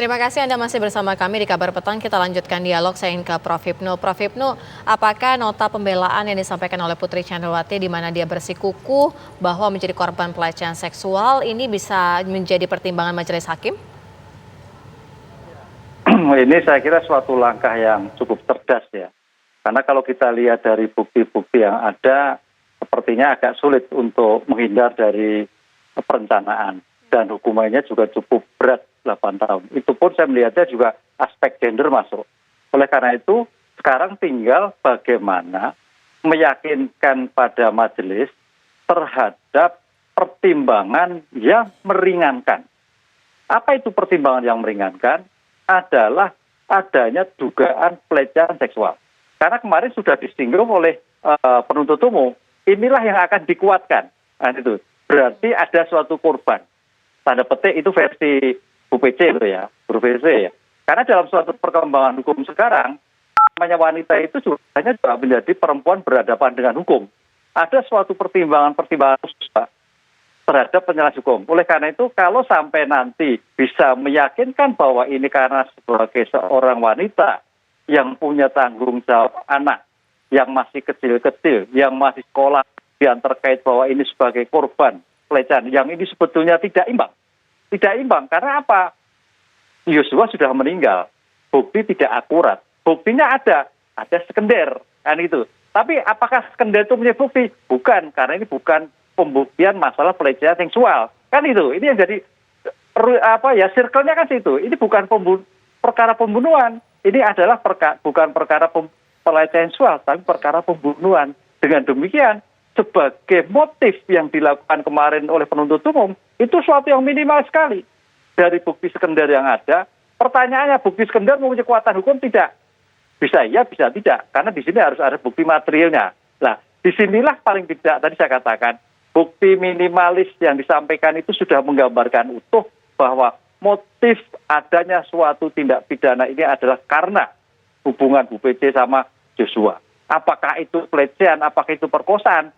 Terima kasih Anda masih bersama kami di Kabar Petang. Kita lanjutkan dialog. Saya ingin ke Prof. Hipnu. Prof. Hipnu, apakah nota pembelaan yang disampaikan oleh Putri Chandrawati di mana dia bersikukuh bahwa menjadi korban pelecehan seksual ini bisa menjadi pertimbangan majelis hakim? Ini saya kira suatu langkah yang cukup cerdas ya. Karena kalau kita lihat dari bukti-bukti yang ada, sepertinya agak sulit untuk menghindar dari perencanaan. Dan hukumannya juga cukup berat, 8 tahun. Itu pun saya melihatnya juga aspek gender masuk. Oleh karena itu, sekarang tinggal bagaimana meyakinkan pada majelis terhadap pertimbangan yang meringankan. Apa itu pertimbangan yang meringankan? Adalah adanya dugaan pelecehan seksual. Karena kemarin sudah disinggung oleh penuntut umum, inilah yang akan dikuatkan. Nah, itu berarti ada suatu korban. Tanda petik itu versi Bu PC itu ya, Bu PC ya. Karena dalam suatu perkembangan hukum sekarang, namanya wanita itu hanya juga menjadi perempuan berhadapan dengan hukum. Ada suatu pertimbangan khusus Pak, terhadap penyelenggara hukum. Oleh karena itu, kalau sampai nanti bisa meyakinkan bahwa ini karena sebagai seorang wanita yang punya tanggung jawab anak, yang masih kecil-kecil, yang masih sekolah, yang terkait bahwa ini sebagai korban pelecehan, yang ini sebetulnya tidak imbang. Tidak imbang, karena apa? Yosua sudah meninggal, bukti tidak akurat. Buktinya ada sekunder, kan itu. Tapi apakah sekunder itu punya bukti? Bukan, karena ini bukan pembuktian masalah pelecehan seksual. Kan itu, ini yang jadi, circle-nya kan situ. Ini bukan perkara pembunuhan. Ini adalah bukan perkara pelecehan seksual, tapi perkara pembunuhan. Dengan demikian, sebagai motif yang dilakukan kemarin oleh penuntut umum, itu suatu yang minimal sekali. Dari bukti sekunder yang ada, pertanyaannya bukti sekunder mempunyai kekuatan hukum tidak? Bisa iya, bisa tidak. Karena di sini harus ada bukti materialnya. Nah, disinilah paling tidak, tadi saya katakan, bukti minimalis yang disampaikan itu sudah menggambarkan utuh bahwa motif adanya suatu tindak pidana ini adalah karena hubungan Bu PC sama Joshua. Apakah itu pelecehan, apakah itu perkosaan,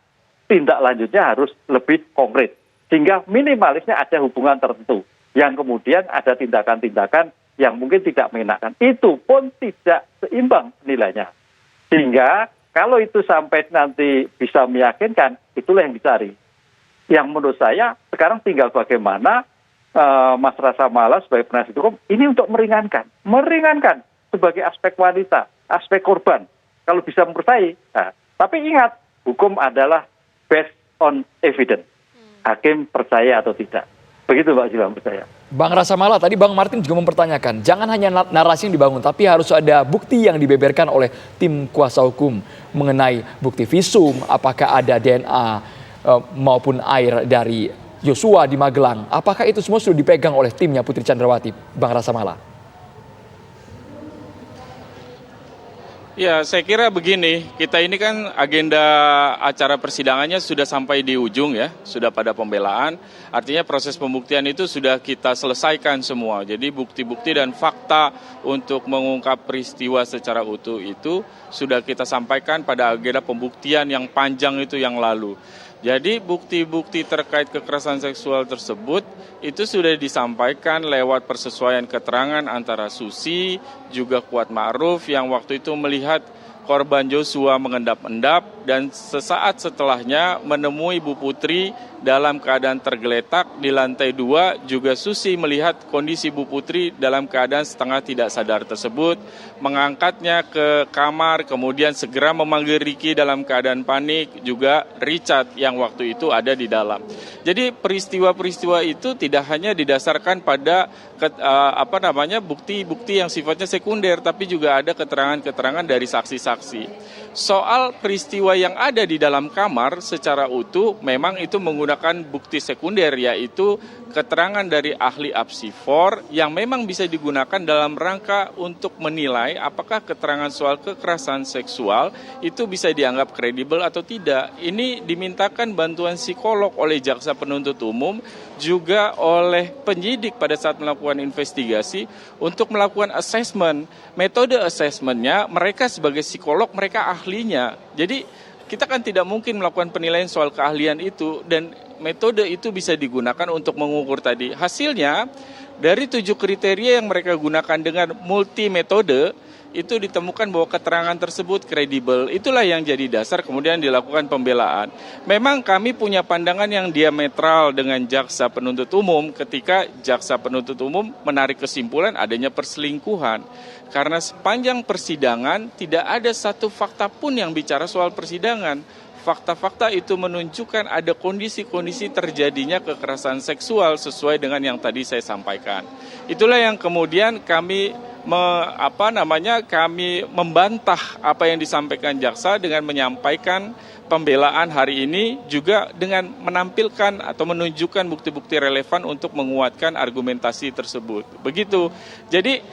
tindak lanjutnya harus lebih konkret. Sehingga minimalisnya ada hubungan tertentu. Yang kemudian ada tindakan-tindakan yang mungkin tidak mengenakan. Itu pun tidak seimbang nilainya. Sehingga kalau itu sampai nanti bisa meyakinkan, itulah yang dicari. Yang menurut saya sekarang tinggal bagaimana Mas Rasa Mala sebagai penasihat hukum ini untuk meringankan sebagai aspek wanita, aspek korban. Kalau bisa mempercayai. Nah, tapi ingat, hukum adalah based on evidence. Hakim percaya atau tidak. Begitu Pak Jilang percaya. Bang Rasa Mala, tadi Bang Martin juga mempertanyakan, jangan hanya narasi yang dibangun, tapi harus ada bukti yang dibeberkan oleh tim kuasa hukum mengenai bukti visum, apakah ada DNA maupun air dari Joshua di Magelang. Apakah itu semua sudah dipegang oleh timnya Putri Chandrawati, Bang Rasa Mala? Ya, saya kira begini, kita ini kan agenda acara persidangannya sudah sampai di ujung ya, sudah pada pembelaan. Artinya proses pembuktian itu sudah kita selesaikan semua. Jadi bukti-bukti dan fakta untuk mengungkap peristiwa secara utuh itu sudah kita sampaikan pada agenda pembuktian yang panjang itu yang lalu. Jadi bukti-bukti terkait kekerasan seksual tersebut itu sudah disampaikan lewat persesuaian keterangan antara Susi juga Kuat Ma'ruf yang waktu itu melihat korban Joshua mengendap-endap dan sesaat setelahnya menemui Bu Putri dalam keadaan tergeletak di lantai 2. Juga Susi melihat kondisi Bu Putri dalam keadaan setengah tidak sadar tersebut, mengangkatnya ke kamar, kemudian segera memanggil Ricky dalam keadaan panik, juga Richard yang waktu itu ada di dalam. Jadi peristiwa-peristiwa itu tidak hanya didasarkan pada bukti-bukti yang sifatnya sekunder, tapi juga ada keterangan-keterangan dari saksi-saksi. Soal peristiwa yang ada di dalam kamar secara utuh memang itu menggunakan bukti sekunder, yaitu keterangan dari ahli apsifor yang memang bisa digunakan dalam rangka untuk menilai apakah keterangan soal kekerasan seksual itu bisa dianggap kredibel atau tidak. Ini dimintakan bantuan psikolog oleh jaksa penuntut umum juga oleh penyidik pada saat melakukan investigasi untuk melakukan assessment. Metode assessmentnya mereka sebagai psikolog mereka ahlinya. Jadi kita kan tidak mungkin melakukan penilaian soal keahlian itu, dan metode itu bisa digunakan untuk mengukur tadi. Hasilnya, dari 7 kriteria yang mereka gunakan dengan multi metode, itu ditemukan bahwa keterangan tersebut kredibel. Itulah yang jadi dasar kemudian dilakukan pembelaan. Memang kami punya pandangan yang diametral dengan jaksa penuntut umum ketika jaksa penuntut umum menarik kesimpulan adanya perselingkuhan. Karena sepanjang persidangan tidak ada satu fakta pun yang bicara soal persidangan. Fakta-fakta itu menunjukkan ada kondisi-kondisi terjadinya kekerasan seksual sesuai dengan yang tadi saya sampaikan. Itulah yang kemudian kami kami membantah apa yang disampaikan jaksa dengan menyampaikan pembelaan hari ini juga dengan menampilkan atau menunjukkan bukti-bukti relevan untuk menguatkan argumentasi tersebut. Begitu. Jadi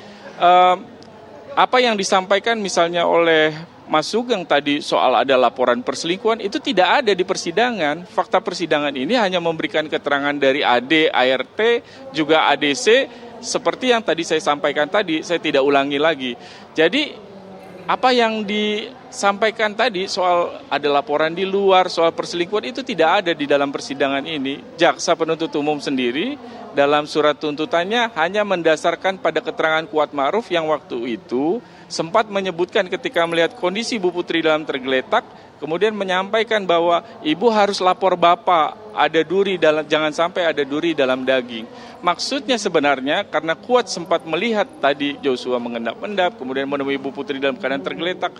apa yang disampaikan misalnya oleh Mas Sugeng tadi soal ada laporan perselingkuhan itu tidak ada di persidangan. Fakta persidangan ini hanya memberikan keterangan dari AD, ART, juga ADC seperti yang tadi saya sampaikan tadi, saya tidak ulangi lagi. Jadi apa yang disampaikan tadi soal ada laporan di luar soal perselingkuhan itu tidak ada di dalam persidangan ini. Jaksa penuntut umum sendiri dalam surat tuntutannya hanya mendasarkan pada keterangan Kuat Ma'ruf yang waktu itu sempat menyebutkan ketika melihat kondisi Bu Putri dalam tergeletak, kemudian menyampaikan bahwa ibu harus lapor bapak, ada duri dalam, jangan sampai ada duri dalam daging. Maksudnya sebenarnya karena Kuat sempat melihat tadi Joshua mengendap-endap, kemudian menemui Ibu Putri dalam keadaan tergeletak.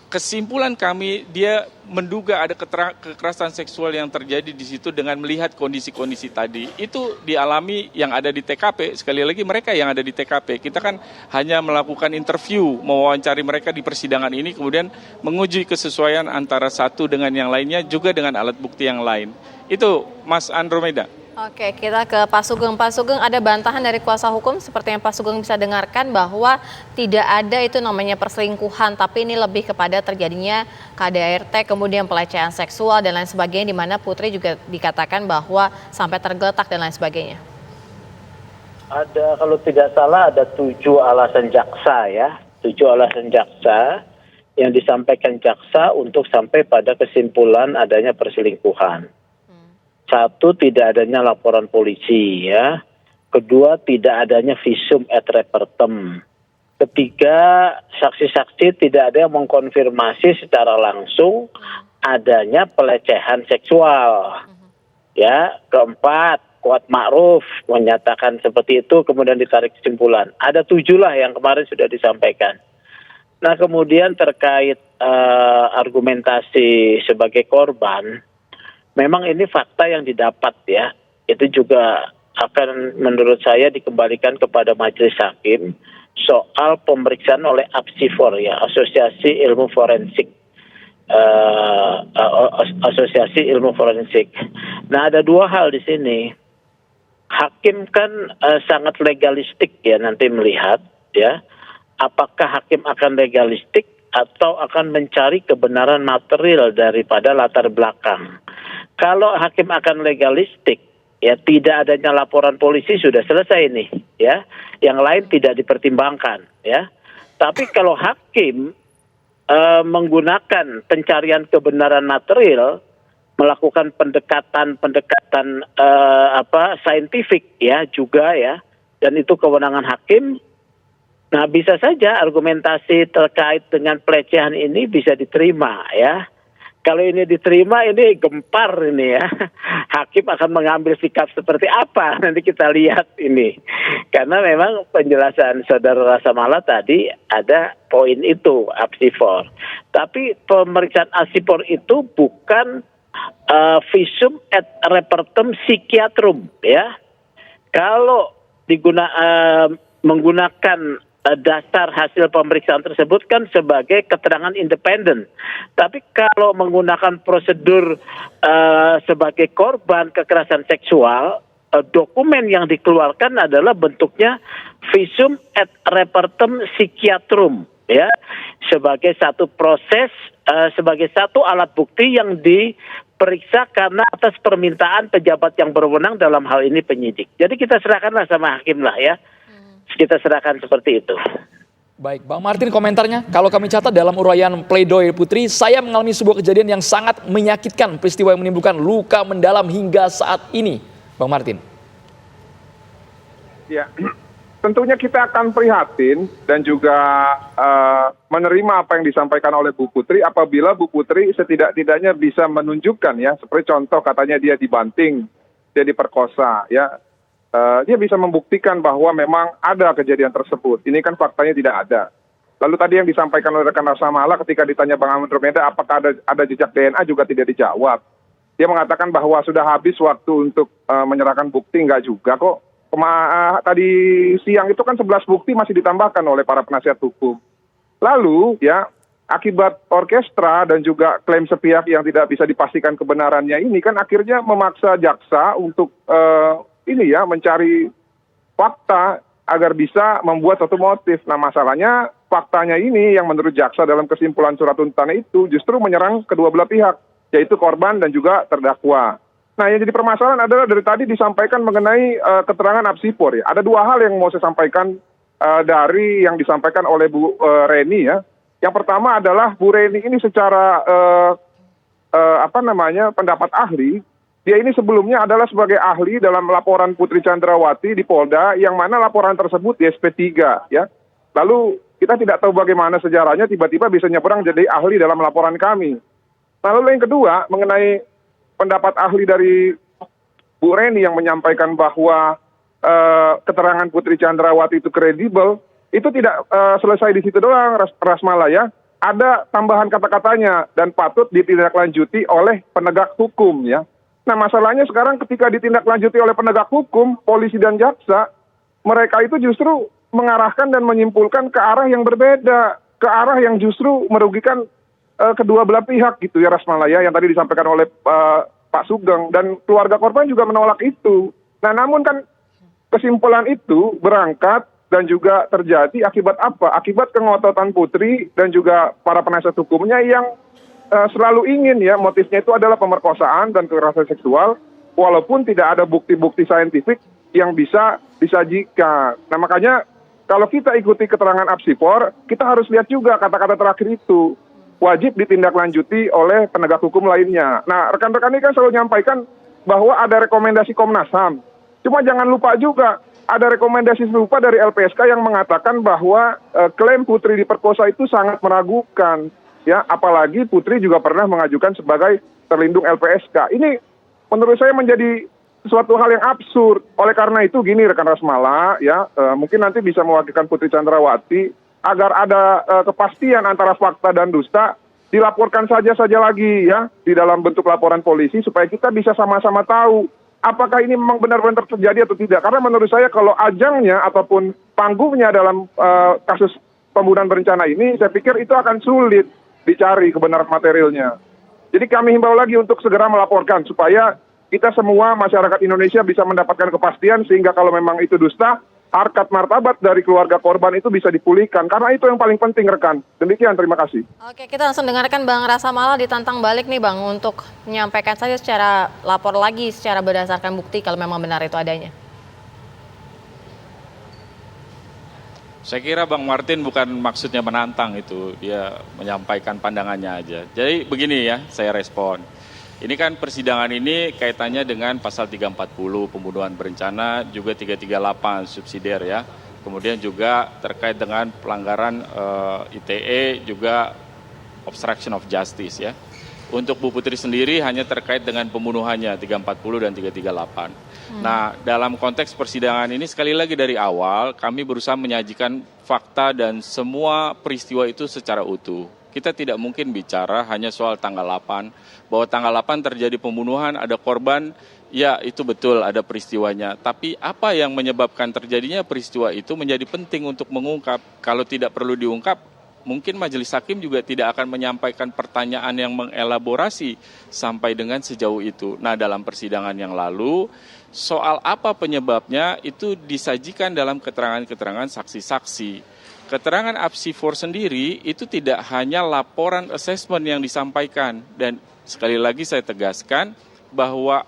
Kesimpulan kami, dia menduga ada kekerasan seksual yang terjadi di situ dengan melihat kondisi-kondisi tadi. Itu dialami yang ada di TKP. Sekali lagi mereka yang ada di TKP. Kita kan hanya melakukan interview, mewawancari mereka di persidangan ini, kemudian menguji kesesuaian antara satu dengan yang lainnya, juga dengan alat bukti yang lain. Itu Mas Andromeda. Oke, kita ke Pak Sugeng. Pak Sugeng, ada bantahan dari kuasa hukum seperti yang Pak Sugeng bisa dengarkan bahwa tidak ada itu namanya perselingkuhan, tapi ini lebih kepada terjadinya KDRT, kemudian pelecehan seksual dan lain sebagainya, di mana Putri juga dikatakan bahwa sampai tergeletak dan lain sebagainya. Ada, kalau tidak salah ada 7 alasan jaksa ya, 7 alasan jaksa yang disampaikan jaksa untuk sampai pada kesimpulan adanya perselingkuhan. 1, tidak adanya laporan polisi ya. 2, tidak adanya visum et repertum. 3, saksi-saksi tidak ada yang mengkonfirmasi secara langsung adanya pelecehan seksual. Ya, 4, Kuat Ma'ruf menyatakan seperti itu, kemudian ditarik kesimpulan. Ada 7 lah yang kemarin sudah disampaikan. Nah, kemudian terkait argumentasi sebagai korban, memang ini fakta yang didapat ya, itu juga akan menurut saya dikembalikan kepada majelis hakim soal pemeriksaan oleh APSIFOR ya, Asosiasi Ilmu Forensik. Asosiasi Ilmu Forensik. Nah, ada 2 hal di sini. Hakim kan sangat legalistik ya nanti melihat ya, apakah hakim akan legalistik atau akan mencari kebenaran material daripada latar belakang. Kalau hakim akan legalistik, ya tidak adanya laporan polisi sudah selesai nih, ya. Yang lain tidak dipertimbangkan, ya. Tapi kalau hakim menggunakan pencarian kebenaran material, melakukan pendekatan saintifik, ya juga ya, dan itu kewenangan hakim. Nah, bisa saja argumentasi terkait dengan pelecehan ini bisa diterima, ya. Kalau ini diterima, ini gempar ini ya. Hakim akan mengambil sikap seperti apa? Nanti kita lihat ini. Karena memang penjelasan Saudara Rasa Mala tadi ada poin itu, APSIFOR. Tapi pemeriksaan APSIFOR itu bukan visum et repertum psikiatrum, ya. Kalau menggunakan dasar hasil pemeriksaan tersebut kan sebagai keterangan independen. Tapi kalau menggunakan prosedur sebagai korban kekerasan seksual, dokumen yang dikeluarkan adalah bentuknya visum et repertum psikiatrum, ya, sebagai satu proses, sebagai satu alat bukti yang diperiksa karena atas permintaan pejabat yang berwenang, dalam hal ini penyidik. Jadi kita serahkanlah sama hakim lah ya. Kita serahkan seperti itu. Baik, Bang Martin komentarnya, kalau kami catat dalam uraian pledoi Putri, saya mengalami sebuah kejadian yang sangat menyakitkan, peristiwa yang menimbulkan luka mendalam hingga saat ini. Bang Martin. Ya, tentunya kita akan prihatin dan juga menerima apa yang disampaikan oleh Bu Putri apabila Bu Putri setidak-tidaknya bisa menunjukkan ya, seperti contoh katanya dia dibanting, dia diperkosa ya. Dia bisa membuktikan bahwa memang ada kejadian tersebut. Ini kan faktanya tidak ada. Lalu tadi yang disampaikan oleh rekan Rasa Mala ketika ditanya Bang Andromeda apakah ada jejak DNA juga tidak dijawab. Dia mengatakan bahwa sudah habis waktu untuk menyerahkan bukti, enggak juga kok. Tadi siang itu kan 11 bukti masih ditambahkan oleh para penasihat hukum. Lalu ya akibat orkestra dan juga klaim sepihak yang tidak bisa dipastikan kebenarannya ini kan akhirnya memaksa jaksa untuk mencari fakta agar bisa membuat suatu motif. Nah masalahnya faktanya ini yang menurut jaksa dalam kesimpulan surat tuntutan itu justru menyerang kedua belah pihak, yaitu korban dan juga terdakwa. Nah yang jadi permasalahan adalah dari tadi disampaikan mengenai keterangan apsifor ya. Ada dua hal yang mau saya sampaikan dari yang disampaikan oleh Bu Reni ya. Yang pertama adalah Bu Reni ini secara pendapat ahli, dia ini sebelumnya adalah sebagai ahli dalam laporan Putri Chandrawati di Polda, yang mana laporan tersebut di SP3 ya. Lalu kita tidak tahu bagaimana sejarahnya tiba-tiba bisa nyebrang jadi ahli dalam laporan kami. Lalu yang kedua mengenai pendapat ahli dari Bu Reni yang menyampaikan bahwa keterangan Putri Chandrawati itu kredibel, itu tidak selesai di situ doang, Rasmala ya. Ada tambahan kata-katanya dan patut ditindaklanjuti oleh penegak hukum ya. Nah masalahnya sekarang ketika ditindaklanjuti oleh penegak hukum, polisi dan jaksa, mereka itu justru mengarahkan dan menyimpulkan ke arah yang berbeda, ke arah yang justru merugikan kedua belah pihak gitu ya Rasmala ya, yang tadi disampaikan oleh Pak Sugeng, dan keluarga korban juga menolak itu. Nah namun kan kesimpulan itu berangkat dan juga terjadi akibat apa? Akibat kengototan Putri dan juga para penasihat hukumnya yang selalu ingin ya, motifnya itu adalah pemerkosaan dan kekerasan seksual, walaupun tidak ada bukti-bukti saintifik yang bisa disajikan. Nah makanya kalau kita ikuti keterangan apsifor, kita harus lihat juga kata-kata terakhir itu wajib ditindaklanjuti oleh penegak hukum lainnya. Nah rekan-rekan ini kan selalu menyampaikan bahwa ada rekomendasi Komnas HAM. Cuma jangan lupa juga ada rekomendasi serupa dari LPSK yang mengatakan bahwa klaim Putri diperkosa itu sangat meragukan. Ya, apalagi Putri juga pernah mengajukan sebagai terlindung LPSK. Ini menurut saya menjadi suatu hal yang absurd. Oleh karena itu gini rekan Rasmala, ya mungkin nanti bisa mewakilkan Putri Chandrawati agar ada kepastian antara fakta dan dusta, dilaporkan saja lagi ya di dalam bentuk laporan polisi supaya kita bisa sama-sama tahu apakah ini memang benar-benar terjadi atau tidak. Karena menurut saya kalau ajangnya ataupun panggungnya dalam kasus pembunuhan berencana ini, saya pikir itu akan sulit dicari kebenaran materialnya. Jadi kami himbau lagi untuk segera melaporkan supaya kita semua masyarakat Indonesia bisa mendapatkan kepastian sehingga kalau memang itu dusta, harkat martabat dari keluarga korban itu bisa dipulihkan. Karena itu yang paling penting rekan. Demikian, terima kasih. Oke, kita langsung dengarkan Bang Rasa Mala ditantang balik nih Bang untuk menyampaikan saja secara lapor lagi secara berdasarkan bukti kalau memang benar itu adanya. Saya kira Bang Martin bukan maksudnya menantang itu, dia menyampaikan pandangannya aja. Jadi begini ya, saya respon. Ini kan persidangan ini kaitannya dengan pasal 340 pembunuhan berencana, juga 338 subsidiar ya. Kemudian juga terkait dengan pelanggaran ITE, juga obstruction of justice ya. Untuk Bu Putri sendiri hanya terkait dengan pembunuhannya 340 dan 338. Nah, dalam konteks persidangan ini sekali lagi dari awal kami berusaha menyajikan fakta dan semua peristiwa itu secara utuh. Kita tidak mungkin bicara hanya soal tanggal 8, bahwa tanggal 8 terjadi pembunuhan, ada korban, ya itu betul ada peristiwanya. Tapi apa yang menyebabkan terjadinya peristiwa itu menjadi penting untuk mengungkap. Kalau tidak perlu diungkap, mungkin majelis hakim juga tidak akan menyampaikan pertanyaan yang mengelaborasi sampai dengan sejauh itu. Nah, dalam persidangan yang lalu, soal apa penyebabnya itu disajikan dalam keterangan-keterangan saksi-saksi. Keterangan apsifor sendiri itu tidak hanya laporan asesmen yang disampaikan. Dan sekali lagi saya tegaskan bahwa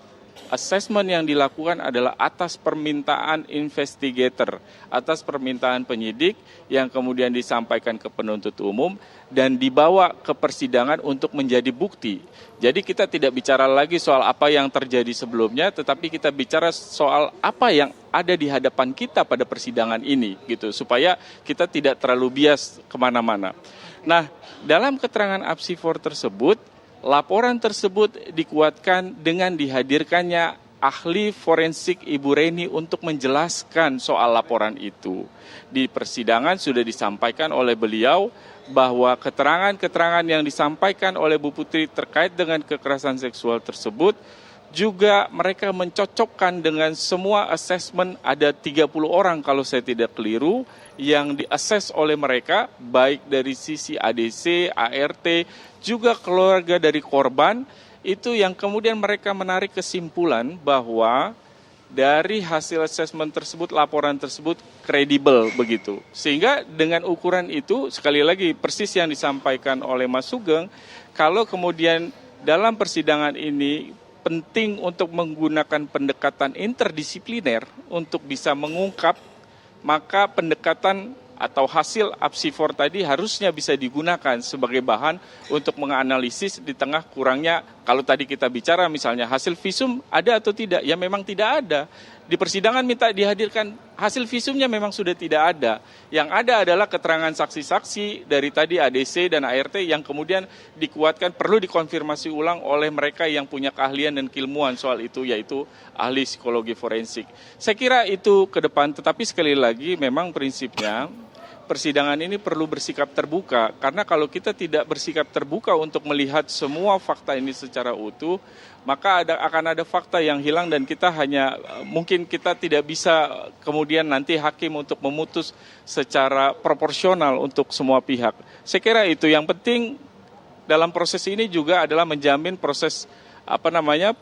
assessment yang dilakukan adalah atas permintaan investigator, atas permintaan penyidik yang kemudian disampaikan ke penuntut umum dan dibawa ke persidangan untuk menjadi bukti. Jadi kita tidak bicara lagi soal apa yang terjadi sebelumnya, tetapi kita bicara soal apa yang ada di hadapan kita pada persidangan ini, gitu, supaya kita tidak terlalu bias kemana-mana. Nah, dalam keterangan Apsifor tersebut, laporan tersebut dikuatkan dengan dihadirkannya ahli forensik Ibu Reni untuk menjelaskan soal laporan itu. Di persidangan sudah disampaikan oleh beliau bahwa keterangan-keterangan yang disampaikan oleh Bu Putri terkait dengan kekerasan seksual tersebut juga mereka mencocokkan dengan semua asesmen, ada 30 orang kalau saya tidak keliru yang diakses oleh mereka, baik dari sisi ADC, ART, juga keluarga dari korban, itu yang kemudian mereka menarik kesimpulan bahwa dari hasil asesmen tersebut, laporan tersebut kredibel begitu. Sehingga dengan ukuran itu, sekali lagi persis yang disampaikan oleh Mas Sugeng, kalau kemudian dalam persidangan ini penting untuk menggunakan pendekatan interdisipliner untuk bisa mengungkap, maka pendekatan atau hasil Apsifor tadi harusnya bisa digunakan sebagai bahan untuk menganalisis di tengah kurangnya, kalau tadi kita bicara misalnya hasil visum ada atau tidak, ya memang tidak ada. Di persidangan minta dihadirkan hasil visumnya memang sudah tidak ada. Yang ada adalah keterangan saksi-saksi dari tadi ADC dan ART yang kemudian dikuatkan perlu dikonfirmasi ulang oleh mereka yang punya keahlian dan keilmuan soal itu, yaitu ahli psikologi forensik. Saya kira itu ke depan, tetapi sekali lagi memang prinsipnya persidangan ini perlu bersikap terbuka, karena kalau kita tidak bersikap terbuka untuk melihat semua fakta ini secara utuh, maka akan ada fakta yang hilang dan kita hanya mungkin kita tidak bisa kemudian nanti hakim untuk memutus secara proporsional untuk semua pihak. Saya kira itu yang penting dalam proses ini juga adalah menjamin proses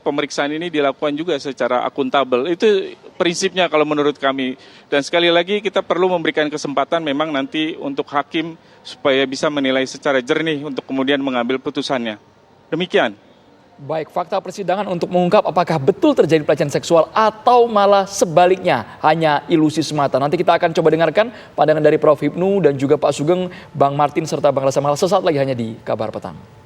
pemeriksaan ini dilakukan juga secara akuntabel. Itu prinsipnya kalau menurut kami. Dan sekali lagi kita perlu memberikan kesempatan memang nanti untuk hakim supaya bisa menilai secara jernih untuk kemudian mengambil putusannya. Demikian. Baik, fakta persidangan untuk mengungkap apakah betul terjadi pelecehan seksual atau malah sebaliknya hanya ilusi semata. Nanti kita akan coba dengarkan pandangan dari Prof. Hipnu dan juga Pak Sugeng, Bang Martin serta Bang Lasa Mala sesaat lagi hanya di Kabar Petang.